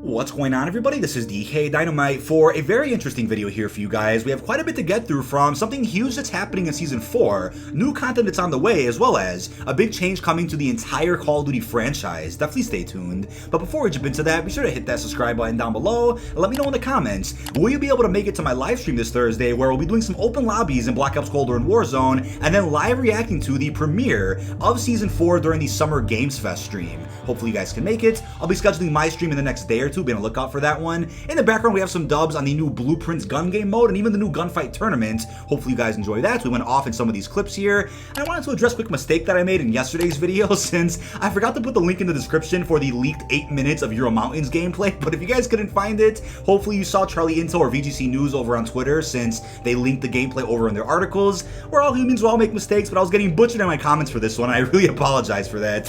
What's going on, everybody? This is dkdynamite for a very interesting video here for you guys. We have quite a bit to get through, from something huge that's happening in Season 4, new content that's on the way, as well as a big change coming to the entire Call of Duty franchise. Definitely stay tuned. But before we jump into that, be sure to hit that subscribe button down below and let me know in the comments, will you be able to make it to my live stream this Thursday, where we'll be doing some open lobbies in Black Ops Cold War and Warzone, and then live reacting to the premiere of Season 4 during the Summer Games Fest stream. Hopefully you guys can make it. I'll be scheduling my stream in the next day or two. Be on the lookout for that one. In the background, we have some dubs on the new Blueprints gun game mode and even the new gunfight tournament. Hopefully you guys enjoy that. We went off in some of these clips here. And I wanted to address a quick mistake that I made in yesterday's video, since I forgot to put the link in the description for the leaked 8 minutes of Euro Mountains gameplay. But if you guys couldn't find it, hopefully you saw Charlie Intel or VGC News over on Twitter, since they linked the gameplay over in their articles. We're all humans, we all make mistakes, but I was getting butchered in my comments for this one. I really apologize for that.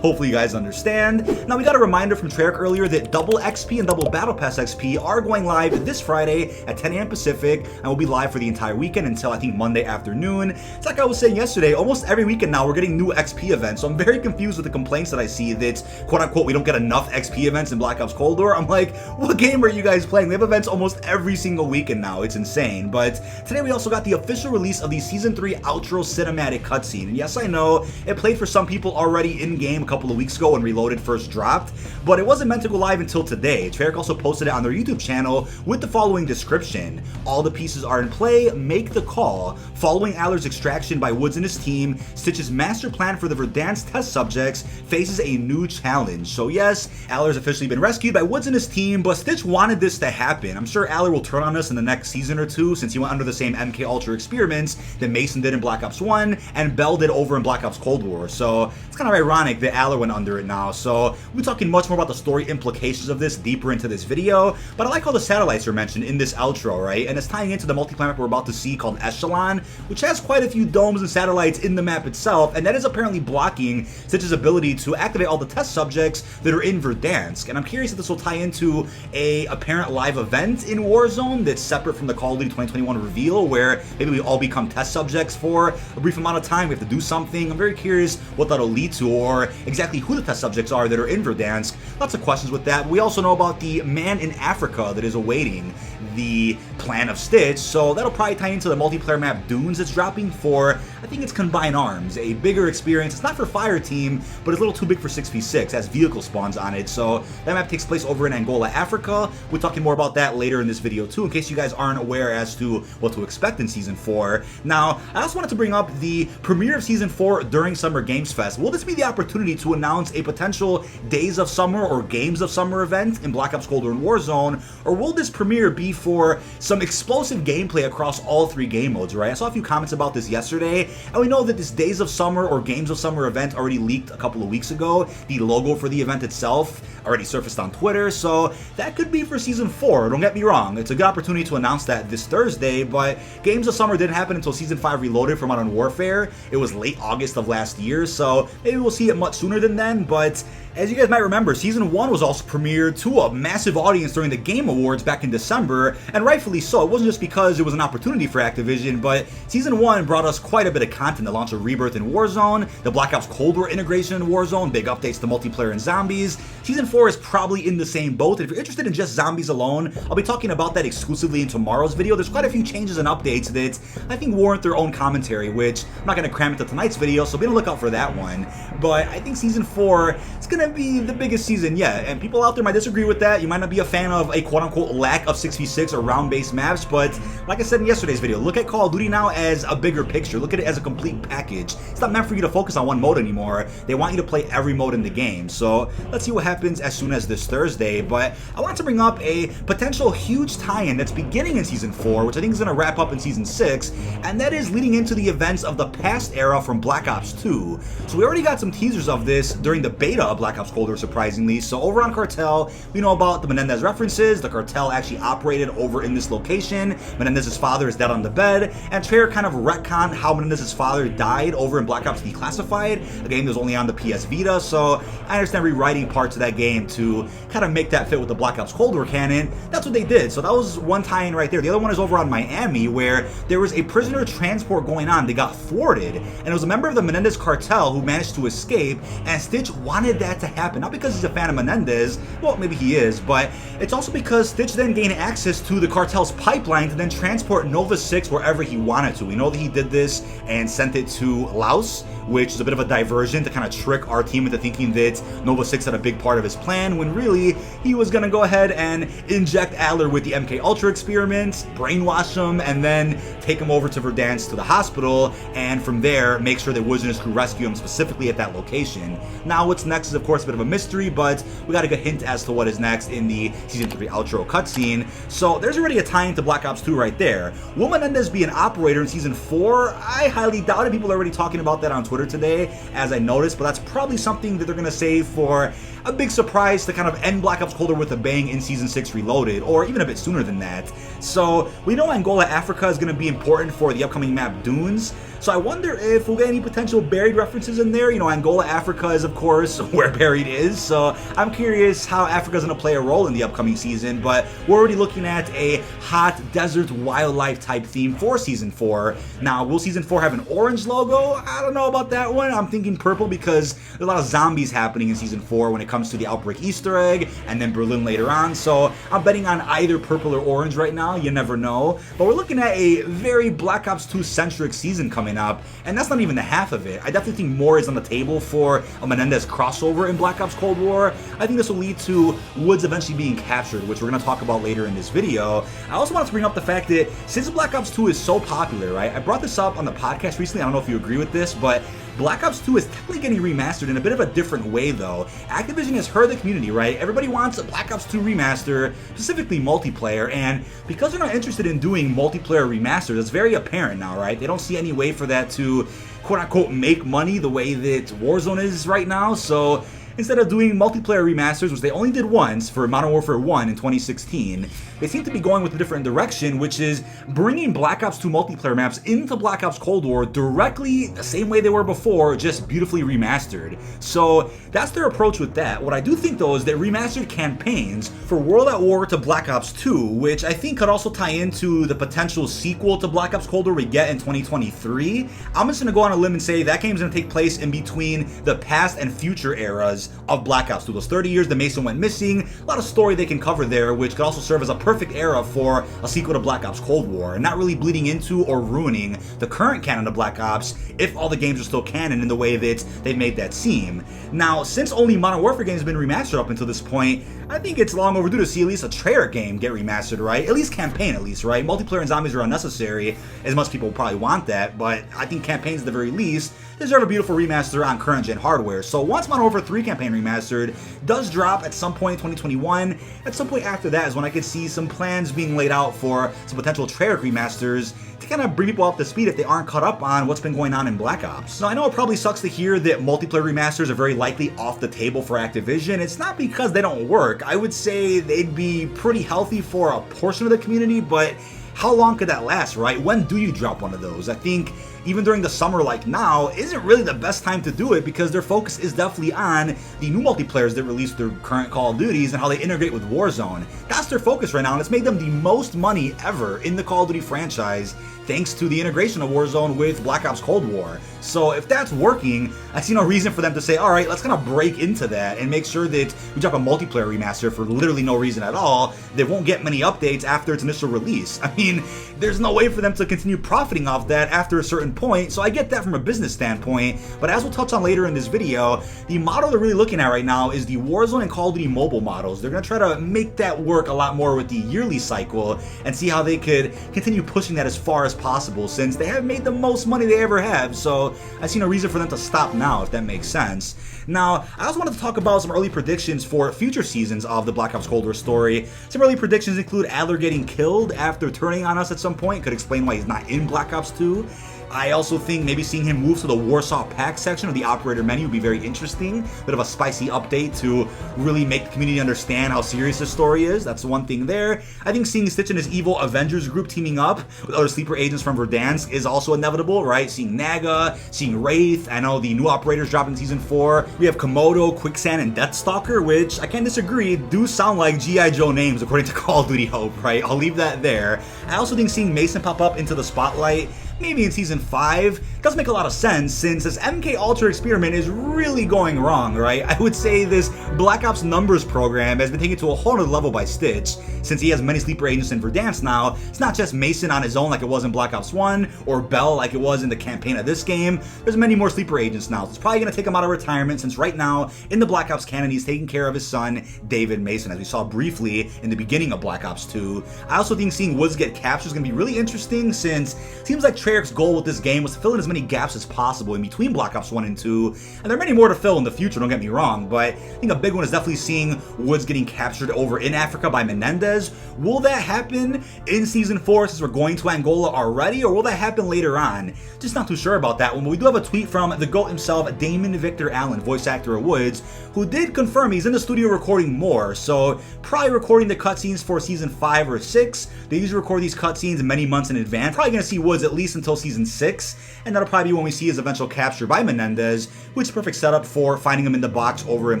Hopefully you guys understand. Now, we got a reminder from Treyarch earlier that double XP and double Battle Pass XP are going live this Friday at 10 a.m. Pacific, and will be live for the entire weekend until I think Monday afternoon. It's like I was saying yesterday, almost every weekend now we're getting new XP events, so I'm very confused with the complaints that I see that, quote unquote, we don't get enough XP events in Black Ops Cold War. I'm like, what game are you guys playing? We have events almost every single weekend now. It's insane. But today we also got the official release of the Season 3 outro cinematic cutscene, and yes, I know it played for some people already in-game a couple of weeks ago when Reloaded first dropped, but it wasn't meant to go live until today. Treyarch also posted it on their YouTube channel with the following description: all the pieces are in play, make the call. Following Adler's extraction by Woods and his team, Stitch's master plan for the Verdansk test subjects faces a new challenge. So yes, Adler's officially been rescued by Woods and his team, but Stitch wanted this to happen. I'm sure Adler will turn on us in the next season or two, since he went under the same MK Ultra experiments that Mason did in Black Ops 1 and Bell did over in Black Ops Cold War. So it's kind of ironic that Adler went under it now. So we'll be talking much more about the story implications of this deeper into this video, but I like how the satellites are mentioned in this outro, right? And it's tying into the multiplayer map we're about to see called Echelon, which has quite a few domes and satellites in the map itself, and that is apparently blocking Stitch's ability to activate all the test subjects that are in Verdansk. And I'm curious if this will tie into a apparent live event in Warzone that's separate from the Call of Duty 2021 reveal, where maybe we all become test subjects for a brief amount of time. We have to do something. I'm very curious what that'll lead to, or exactly who the test subjects are that are in Verdansk. Lots of questions with that. We also know about the man in Africa that is awaiting the plan of Stitch, so that'll probably tie into the multiplayer map Dunes that's dropping for, I think it's Combined Arms, a bigger experience. It's not for Fireteam, but it's a little too big for 6v6, has vehicle spawns on it, so that map takes place over in Angola, Africa. We're talking more about that later in this video too, in case you guys aren't aware as to what to expect in Season 4. Now, I also wanted to bring up the premiere of Season 4 during Summer Games Fest. Will this be the opportunity to announce a potential Days of Summer or Games of Summer event in Black Ops Cold War and Warzone, or will this premiere be for some explosive gameplay across all three game modes, right? I saw a few comments about this yesterday, and we know that this Days of Summer or Games of Summer event already leaked a couple of weeks ago. The logo for the event itself already surfaced on Twitter, so that could be for Season 4. Don't get me wrong, it's a good opportunity to announce that this Thursday, but Games of Summer didn't happen until Season 5 Reloaded for Modern Warfare. It was late August of last year, so maybe we'll see it much sooner than then. But as you guys might remember, Season 1 was also premiered to a massive audience during the Game Awards back in December, and rightfully so. It wasn't just because it was an opportunity for Activision, but Season 1 brought us quite a bit of content. The launch of Rebirth in Warzone, the Black Ops Cold War integration in Warzone, big updates to multiplayer and zombies. Season 4 is probably in the same boat, and if you're interested in just zombies alone, I'll be talking about that exclusively in tomorrow's video. There's quite a few changes and updates that I think warrant their own commentary, which I'm not going to cram into tonight's video, so be on the lookout for that one. But I think Season 4 is going to be the biggest season yet, and people out there might disagree with that. You might not be a fan of a quote-unquote lack of 6v6 or round-based maps, but like I said in yesterday's video, look at Call of Duty now as a bigger picture. Look at it as a complete package. It's not meant for you to focus on one mode anymore. They want you to play every mode in the game. So let's see what happens as soon as this Thursday. But I want to bring up a potential huge tie-in that's beginning in Season 4, which I think is going to wrap up in Season 6, and that is leading into the events of the past era from Black Ops 2. So we already got some teasers of this during the beta Black Ops Cold War, surprisingly. So over on Cartel, we know about the Menendez references. The cartel actually operated over in this location. Menendez's father is dead on the bed, and Treyarch kind of retconned how Menendez's father died over in Black Ops Declassified, a game that was only on the PS Vita. So I understand rewriting parts of that game to kind of make that fit with the Black Ops Cold War canon. That's what they did. So that was one tie-in right there. The other one is over on Miami, where there was a prisoner transport going on. They got thwarted, and it was a member of the Menendez cartel who managed to escape, and Stitch wanted that to happen. Not because he's a fan of Menendez, well, maybe he is, but it's also because Stitch then gained access to the cartel's pipeline to then transport Nova 6 wherever he wanted to. We know that he did this and sent it to Laos, which is a bit of a diversion to kind of trick our team into thinking that Nova 6 had a big part of his plan, when really he was going to go ahead and inject Adler with the MK Ultra experiments, brainwash him, and then take him over to Verdansk to the hospital, and from there make sure that Woods and his crew rescue him specifically at that location. Now what's next is of course a bit of a mystery, but we got a good hint as to what is next in the Season 3 outro cutscene, so there's already a tie-in to Black Ops 2 right there. Will Menendez be an operator in Season 4? I highly doubt it. People are already talking about that on Twitter today, as I noticed, but that's probably something that they're going to save for a big surprise to kind of end Black Ops Cold War with a bang in Season 6 Reloaded, or even a bit sooner than that. So we know Angola, Africa is going to be important for the upcoming map Dunes, so I wonder if we'll get any potential buried references in there. You know, Angola, Africa is of course where Buried is, so I'm curious how Africa is going to play a role in the upcoming season, but we're already looking at a hot desert wildlife type theme for Season 4. Now, will Season 4 have an orange logo? I don't know about that one. I'm thinking purple because there's a lot of zombies happening in Season 4 when it comes to the Outbreak Easter egg, and then Berlin later on, so I'm betting on either purple or orange right now. You never know. But we're looking at a very Black Ops 2 centric season coming up, and that's not even the half of it. I definitely think more is on the table for a Menendez crossover in Black Ops Cold War. I think this will lead to Woods eventually being captured, which we're going to talk about later in this video. I also want to bring up the fact that since Black Ops 2 is so popular, right? I brought this up on the podcast recently. I don't know if you agree with this, but Black Ops 2 is technically getting remastered in a bit of a different way though. Activision has heard the community, right? Everybody wants a Black Ops 2 remaster, specifically multiplayer, and because they're not interested in doing multiplayer remasters, it's very apparent now, right? They don't see any way for that to quote-unquote make money the way that Warzone is right now, so instead of doing multiplayer remasters, which they only did once for Modern Warfare 1 in 2016, they seem to be going with a different direction, which is bringing Black Ops 2 multiplayer maps into Black Ops Cold War directly the same way they were before, just beautifully remastered. So that's their approach with that. What I do think though is that remastered campaigns for World at War to Black Ops 2, which I think could also tie into the potential sequel to Black Ops Cold War we get in 2023, I'm just going to go on a limb and say that game's going to take place in between the past and future eras of Black Ops 2. Those 30 years the Mason went missing, a lot of story they can cover there, which could also serve as a perfect era for a sequel to Black Ops Cold War, and not really bleeding into or ruining the current canon of Black Ops if all the games are still canon in the way that they've made that seem. Now, since only Modern Warfare games have been remastered up until this point, I think it's long overdue to see at least a Treyarch game get remastered, right? At least campaign, at least, right? Multiplayer and zombies are unnecessary, as most people probably want that, but I think campaigns at the very least deserve a beautiful remaster on current-gen hardware. So once Modern Warfare 3 campaign remastered does drop at some point in 2021, at some point after that is when I could see some plans being laid out for some potential Treyarch remasters to kind of bring people up to speed if they aren't caught up on what's been going on in Black Ops. Now, I know it probably sucks to hear that multiplayer remasters are very likely off the table for Activision. It's not because they don't work. I would say they'd be pretty healthy for a portion of the community, but how long could that last, right? When do you drop one of those? I think even during the summer like now isn't really the best time to do it because their focus is definitely on the new multiplayers that release their current Call of Duties and how they integrate with Warzone. That's their focus right now, and it's made them the most money ever in the Call of Duty franchise thanks to the integration of Warzone with Black Ops Cold War. So if that's working, I see no reason for them to say, alright, let's kind of break into that and make sure that we drop a multiplayer remaster for literally no reason at all that won't get many updates after its initial release. I mean, there's no way for them to continue profiting off that after a certain point, so I get that from a business standpoint, but as we'll touch on later in this video, the model they're really looking at right now is the Warzone and Call of Duty mobile models. They're going to try to make that work a lot more with the yearly cycle and see how they could continue pushing that as far as possible, since they have made the most money they ever have, so I see no reason for them to stop now, if that makes sense. Now, I also wanted to talk about some early predictions for future seasons of the Black Ops Cold War story. Some early predictions include Adler getting killed after turning on us at some point, could explain why he's not in Black Ops 2. I also think maybe seeing him move to the Warsaw Pack section of the operator menu would be very interesting. Bit of a spicy update to really make the community understand how serious this story is. That's one thing there. I think seeing Stitch and his evil Avengers group teaming up with other sleeper agents from Verdansk is also inevitable, right? Seeing Naga, seeing Wraith. I know the new operators dropping Season 4. We have Komodo, Quicksand, and Deathstalker, which I can't disagree, do sound like G.I. Joe names according to Call of Duty Hope, right? I'll leave that there. I also think seeing Mason pop up into the spotlight maybe in Season 5 does make a lot of sense, since this MK Ultra experiment is really going wrong, right? I would say this Black Ops numbers program has been taken to a whole other level by Stitch, since he has many sleeper agents in Verdansk now. It's not just Mason on his own like it was in Black Ops 1, or Bell like it was in the campaign of this game. There's many more sleeper agents now. It's probably going to take him out of retirement, since right now, in the Black Ops canon, he's taking care of his son, David Mason, as we saw briefly in the beginning of Black Ops 2. I also think seeing Woods get captured is going to be really interesting, since it seems like Treyarch's goal with this game was to fill in as many gaps as possible in between Black Ops 1 and 2, and there are many more to fill in the future, don't get me wrong, but I think a big one is definitely seeing Woods getting captured over in Africa by Menendez. Will that happen in Season 4 since we're going to Angola already, or will that happen later on? Just not too sure about that one, but we do have a tweet from the GOAT himself, Damon Victor Allen, voice actor of Woods, who did confirm he's in the studio recording more, so probably recording the cutscenes for Season 5 or 6. They usually record these cutscenes many months in advance. Probably going to see Woods at least until Season 6, and that'll probably be when we see his eventual capture by Menendez, which is a perfect setup for finding him in the box over in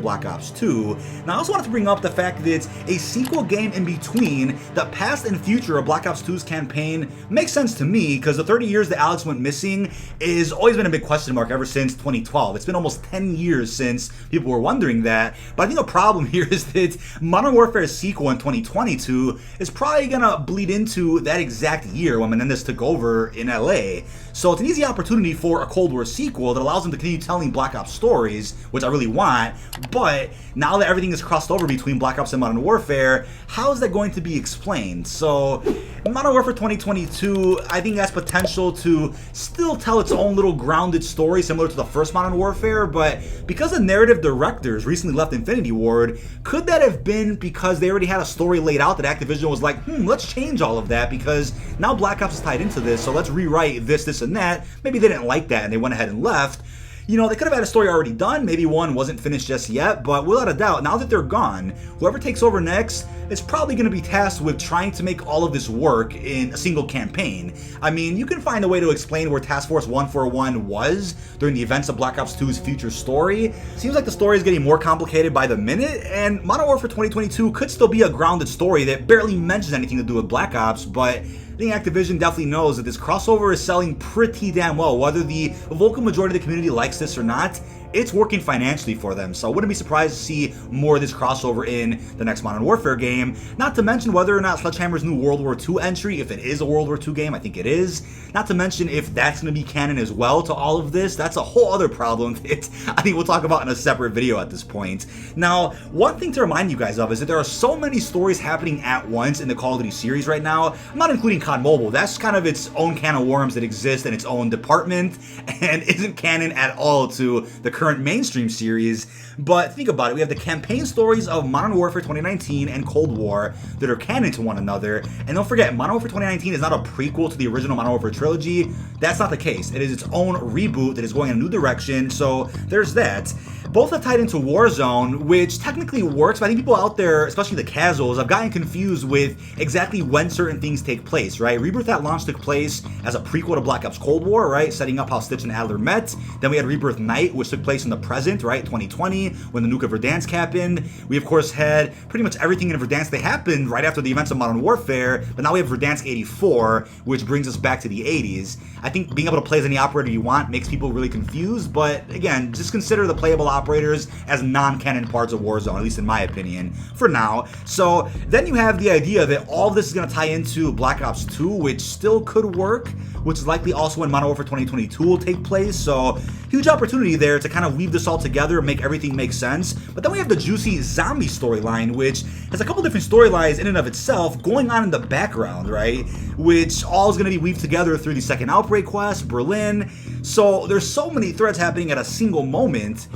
Black Ops 2. Now I also wanted to bring up the fact that it's a sequel game in between the past and future of Black Ops 2's campaign. Makes sense to me, because the 30 years that Alex went missing is always been a big question mark ever since 2012. It's been almost 10 years since people were wondering that, but I think the problem here is that Modern Warfare's sequel in 2022 is probably gonna bleed into that exact year when Menendez took over in LA. So it's an easy opportunity for a Cold War sequel that allows them to continue telling Black Ops stories, which I really want, but now that everything is crossed over between Black Ops and Modern Warfare, how is that going to be explained? So Modern Warfare 2022, I think has potential to still tell its own little grounded story similar to the first Modern Warfare, but because the narrative directors recently left Infinity Ward, could that have been because they already had a story laid out that Activision was like, let's change all of that because now Black Ops is tied into this, so let's rewrite this, and that. Maybe they didn't like that and they went ahead and left. You know, they could have had a story already done, maybe one wasn't finished just yet, but without a doubt, now that they're gone, whoever takes over next is probably going to be tasked with trying to make all of this work in a single campaign. I mean, you can find a way to explain where Task Force 141 was during the events of Black Ops 2's future story. Seems like the story is getting more complicated by the minute, and Modern Warfare 2022 could still be a grounded story that barely mentions anything to do with Black Ops, but I think Activision definitely knows that this crossover is selling pretty damn well. Whether the vocal majority of the community likes this or not, it's working financially for them, so I wouldn't be surprised to see more of this crossover in the next Modern Warfare game. Not to mention whether or not Sledgehammer's new World War II entry, if it is a World War II game, I think it is. Not to mention if that's going to be canon as well to all of this. That's a whole other problem that I think we'll talk about in a separate video at this point. Now, one thing to remind you guys of is that there are so many stories happening at once in the Call of Duty series right now. I'm not including COD Mobile. That's kind of its own can of worms that exists in its own department and isn't canon at all to the current mainstream series. But think about it, we have the campaign stories of Modern Warfare 2019 and Cold War that are canon to one another, and don't forget, Modern Warfare 2019 is not a prequel to the original Modern Warfare trilogy. That's not the case. It is its own reboot that is going in a new direction, so there's that. Both are tied into Warzone, which technically works, but I think people out there, especially the casuals, have gotten confused with exactly when certain things take place, right? Rebirth at launch took place as a prequel to Black Ops Cold War, right? Setting up how Stitch and Adler met. Then we had Rebirth Night, which took place in the present, right? 2020, when the nuke of Verdansk happened. We, of course, had pretty much everything in Verdansk that happened right after the events of Modern Warfare, but now we have Verdansk 84, which brings us back to the 80s. I think being able to play as any operator you want makes people really confused, but again, just consider the playable operators as non-canon parts of Warzone, at least in my opinion, for now. So then you have the idea that all of this is going to tie into Black Ops 2, which still could work, which is likely also when Modern Warfare 2022 will take place, so huge opportunity there to kind of weave this all together and make everything make sense. But then we have the juicy zombie storyline, which has a couple different storylines in and of itself going on in the background, right? Which all is going to be weaved together through the second Outbreak quest, Berlin. So there's so many threads happening at a single moment.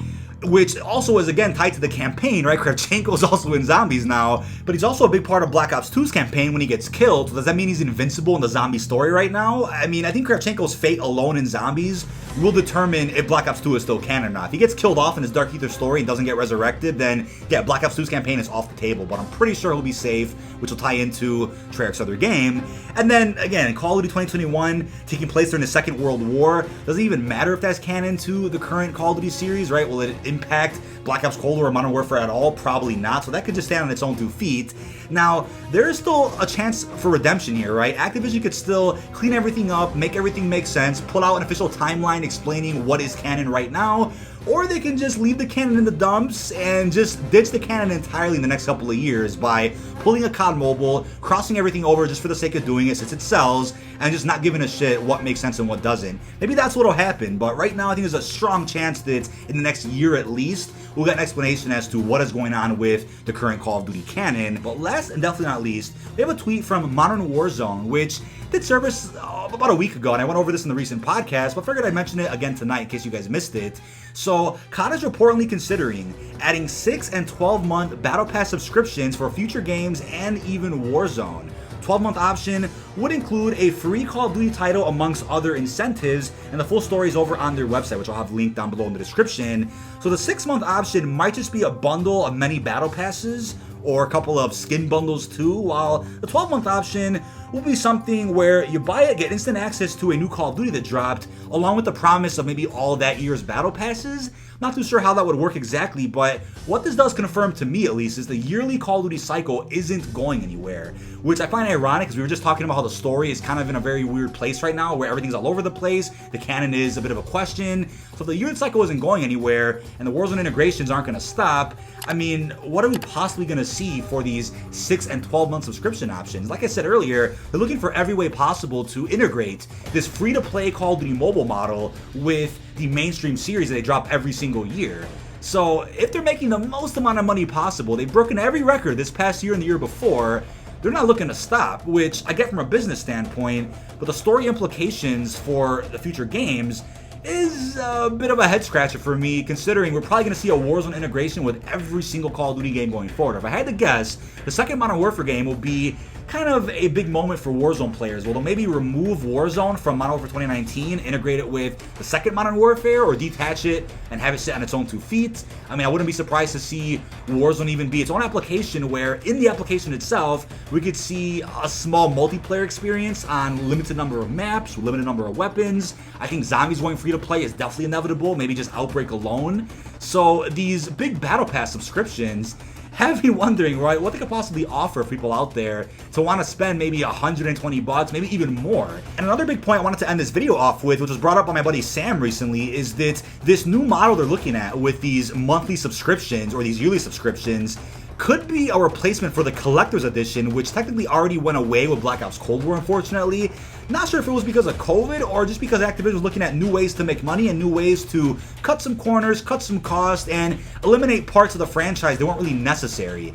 which also is again tied to the campaign, right? Kravchenko is also in zombies now, but he's also a big part of Black Ops 2's campaign when he gets killed. So does that mean he's invincible in the zombie story right now? I mean, I think Kravchenko's fate alone in zombies will determine if Black Ops 2 is still canon or not. If he gets killed off in his Dark Ether story and doesn't get resurrected, then yeah, Black Ops 2's campaign is off the table, but I'm pretty sure he'll be safe, which will tie into Treyarch's other game. And then again, Call of Duty 2021 taking place during the Second World War. Doesn't even matter if that's canon to the current Call of Duty series, right? Will it impact Black Ops Cold War or Modern Warfare at all? Probably not, so that could just stand on its own 2 feet. Now, there is still a chance for redemption here, right? Activision could still clean everything up, make everything make sense, pull out an official timeline explaining what is canon right now, or they can just leave the canon in the dumps and just ditch the canon entirely in the next couple of years by pulling a COD Mobile, crossing everything over just for the sake of doing it since it sells, and just not giving a shit what makes sense and what doesn't. Maybe that's what'll happen, but right now I think there's a strong chance that in the next year at least, we'll get an explanation as to what is going on with the current Call of Duty canon. But last and definitely not least, we have a tweet from Modern Warzone, which did service about a week ago, and I went over this in the recent podcast, but figured I'd mention it again tonight in case you guys missed it. So, COD is reportedly considering adding 6 and 12-month Battle Pass subscriptions for future games and even Warzone. 12-month option would include a free Call of Duty title amongst other incentives, and the full story is over on their website, which I'll have linked down below in the description. So the 6-month option might just be a bundle of many Battle Passes, or a couple of skin bundles too, while the 12-month option will be something where you buy it, get instant access to a new Call of Duty that dropped, along with the promise of maybe all that year's Battle Passes. Not too sure how that would work exactly, but what this does confirm to me at least is the yearly Call of Duty cycle isn't going anywhere, which I find ironic because we were just talking about how the story is kind of in a very weird place right now where everything's all over the place, the canon is a bit of a question. So if the yearly cycle isn't going anywhere and the Warzone integrations aren't going to stop, I mean, what are we possibly going to see for these 6 and 12-month subscription options? Like I said earlier, they're looking for every way possible to integrate this free-to-play Call of Duty mobile model with the mainstream series that they drop every single year. So if they're making the most amount of money possible, they've broken every record this past year and the year before, they're not looking to stop, which I get from a business standpoint, but the story implications for the future games is a bit of a head scratcher for me, considering we're probably going to see a Warzone integration with every single Call of Duty game going forward. If I had to guess, the second Modern Warfare game will be kind of a big moment for Warzone players. Well, they'll maybe remove Warzone from Modern Warfare 2019, integrate it with the second Modern Warfare, or detach it and have it sit on its own 2 feet. I mean, I wouldn't be surprised to see Warzone even be its own application where in the application itself, we could see a small multiplayer experience on limited number of maps, limited number of weapons. I think zombies going free to play is definitely inevitable, maybe just Outbreak alone. So these big Battle Pass subscriptions have me wondering, right, what they could possibly offer people out there to want to spend maybe $120, maybe even more. And another big point I wanted to end this video off with, which was brought up by my buddy Sam recently, is that this new model they're looking at with these monthly subscriptions or these yearly subscriptions could be a replacement for the Collector's Edition, which technically already went away with Black Ops Cold War, unfortunately. Not sure if it was because of COVID or just because Activision was looking at new ways to make money and new ways to cut some corners, cut some cost, and eliminate parts of the franchise that weren't really necessary.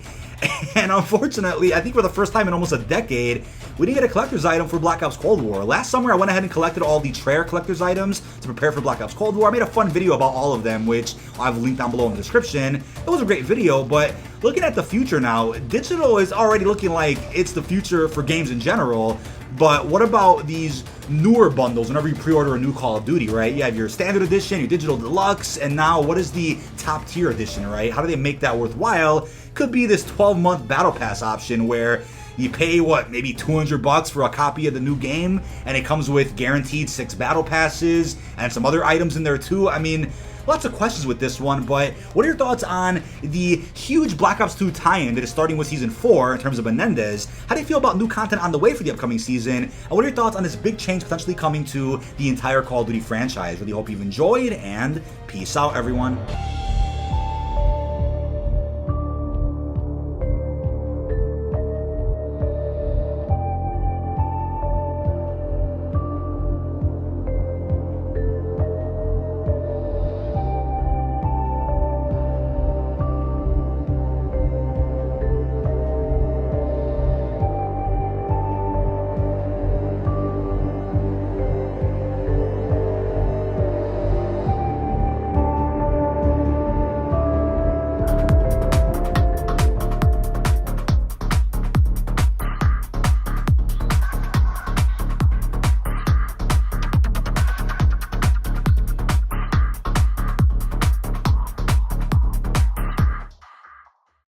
And unfortunately, I think for the first time in almost a decade, we didn't get a collector's item for Black Ops Cold War. Last summer, I went ahead and collected all the Treyarch collector's items to prepare for Black Ops Cold War. I made a fun video about all of them, which I've linked down below in the description. It was a great video, but looking at the future now, digital is already looking like it's the future for games in general. But what about these newer bundles whenever you pre-order a new Call of Duty, right? You have your standard edition, your digital deluxe, and now what is the top tier edition, right? How do they make that worthwhile? Could be this 12-month Battle Pass option where you pay, what, maybe $200 for a copy of the new game, and it comes with guaranteed 6 Battle Passes and some other items in there too. I mean, lots of questions with this one, but what are your thoughts on the huge Black Ops 2 tie-in that is starting with Season 4 in terms of Menendez? How do you feel about new content on the way for the upcoming season? And what are your thoughts on this big change potentially coming to the entire Call of Duty franchise? Really hope you've enjoyed, and peace out, everyone.